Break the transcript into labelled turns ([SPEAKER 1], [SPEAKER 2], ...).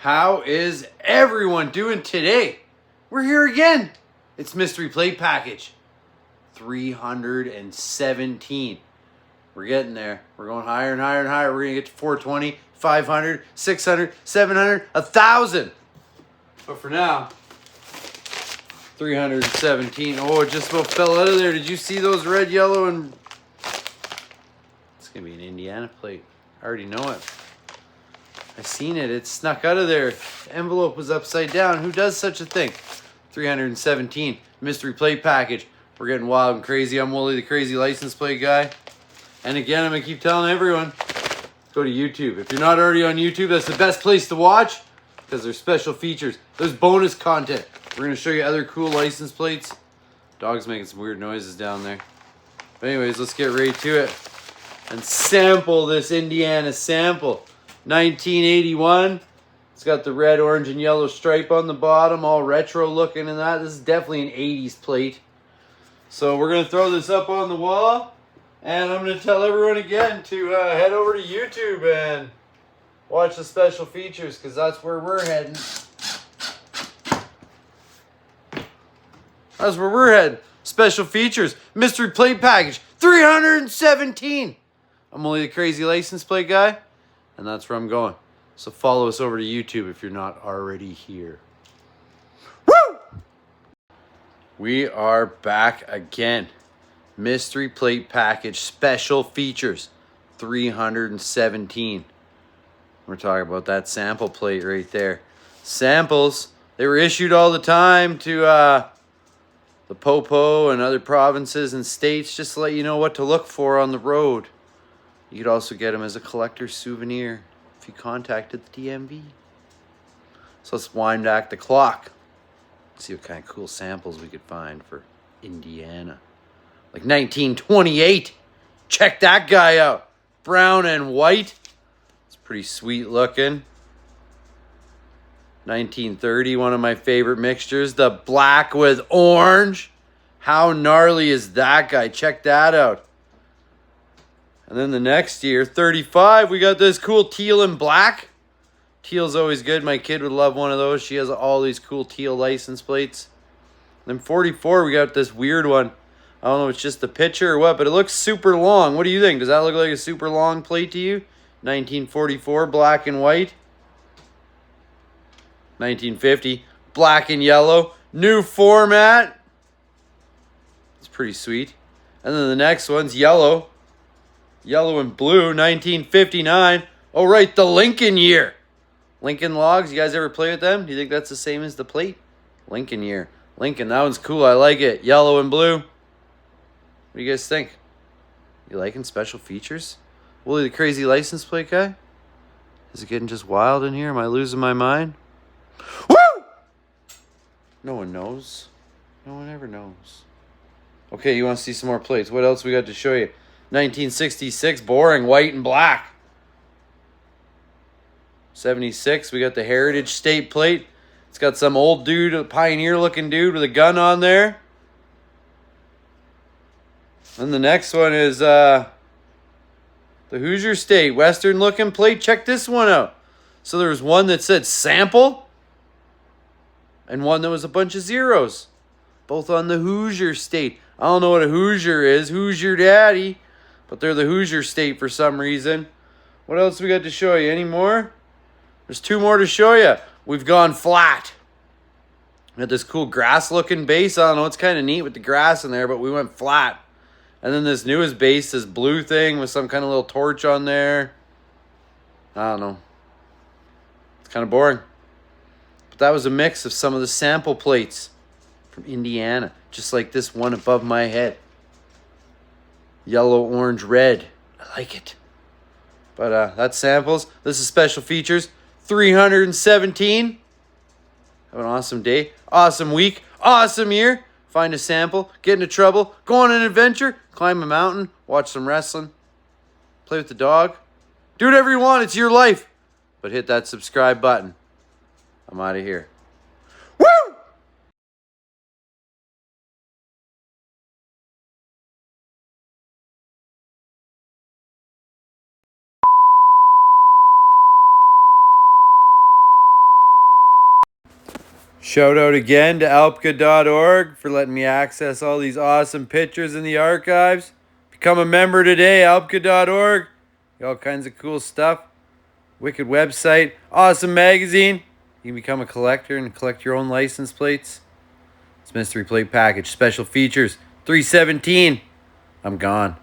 [SPEAKER 1] How is everyone doing today? We're here again. It's Mystery Plate Package 317. We're getting there. We're going higher and higher and higher. We're going to get to 420, 500, 600, 700, 1,000. But for now, 317. Oh, it just about fell out of there. Did you see those red, yellow, and... It's going to be an Indiana plate. I already know it. I seen it. It snuck out of there. The envelope was upside down. Who does such a thing? 317. Mystery Plate Package. We're getting wild and crazy. I'm Wooly, the crazy license plate guy. And again, I'm going to keep telling everyone, go to YouTube. If you're not already on YouTube, that's the best place to watch because there's special features. There's bonus content. We're going to show you other cool license plates. Dog's making some weird noises down there. But anyways, let's get right to it and sample this Indiana sample. 1981. It's got the red, orange, and yellow stripe on the bottom, all retro looking and that. This is definitely an 80s plate. So we're going to throw this up on the wall, and I'm going to tell everyone again to head over to YouTube and watch the special features, because that's where we're heading. That's where we're heading. Special features. Mystery Plate Package 317. I'm only the crazy license plate guy. And that's where I'm going. So follow us over to YouTube if you're not already here. Woo! We are back again. Mystery Plate Package Special Features 317. We're talking about that sample plate right there. Samples, they were issued all the time to the Popo and other provinces and states just to let you know what to look for on the road. You could also get them as a collector's souvenir if you contacted the DMV. So let's wind back the clock. See what kind of cool samples we could find for Indiana. Like 1928. Check that guy out. Brown and white. It's pretty sweet looking. 1930, one of my favorite mixtures. The black with orange. How gnarly is that guy? Check that out. And then the next year, 35, we got this cool teal and black. Teal's always good. My kid would love one of those. She has all these cool teal license plates. Then 44, we got this weird one. I don't know if it's just the picture or what, but it looks super long. What do you think? Does that look like a super long plate to you? 1944, black and white. 1950, black and yellow. New format. It's pretty sweet. And then the next one's yellow. Yellow and blue, 1959. Oh, right, the Lincoln year. Lincoln logs, you guys ever play with them? Do you think that's the same as the plate? Lincoln year. Lincoln, that one's cool. I like it. Yellow and blue. What do you guys think? You liking special features? Wooly, the crazy license plate guy? Is it getting just wild in here? Am I losing my mind? Woo! No one knows. No one ever knows. Okay, you want to see some more plates. What else we got to show you? 1966, boring, white and black. 76, we got the Heritage State plate. It's got some old dude, a pioneer-looking dude with a gun on there. And the next one is the Hoosier State, Western-looking plate. Check this one out. So there was one that said sample and one that was a bunch of zeros. Both on the Hoosier State. I don't know what a Hoosier is. Who's your daddy? But they're the Hoosier State for some reason. What else we got to show you? Any more? There's two more to show you. We've gone flat. We got this cool grass-looking base. I don't know. It's kind of neat with the grass in there, but we went flat. And then this newest base, this blue thing with some kind of little torch on there. I don't know. It's kind of boring. But that was a mix of some of the sample plates from Indiana. Just like this one above my head. Yellow, orange, red. I like it. But that's samples. This is special features. 317. Have an awesome day. Awesome week. Awesome year. Find a sample. Get into trouble. Go on an adventure. Climb a mountain. Watch some wrestling. Play with the dog. Do whatever you want. It's your life. But hit that subscribe button. I'm out of here. Shout out again to alpka.org for letting me access all these awesome pictures in the archives. Become a member today, alpka.org. All kinds of cool stuff. Wicked website. Awesome magazine. You can become a collector and collect your own license plates. It's Mystery Plate Package. Special features. 317. I'm gone.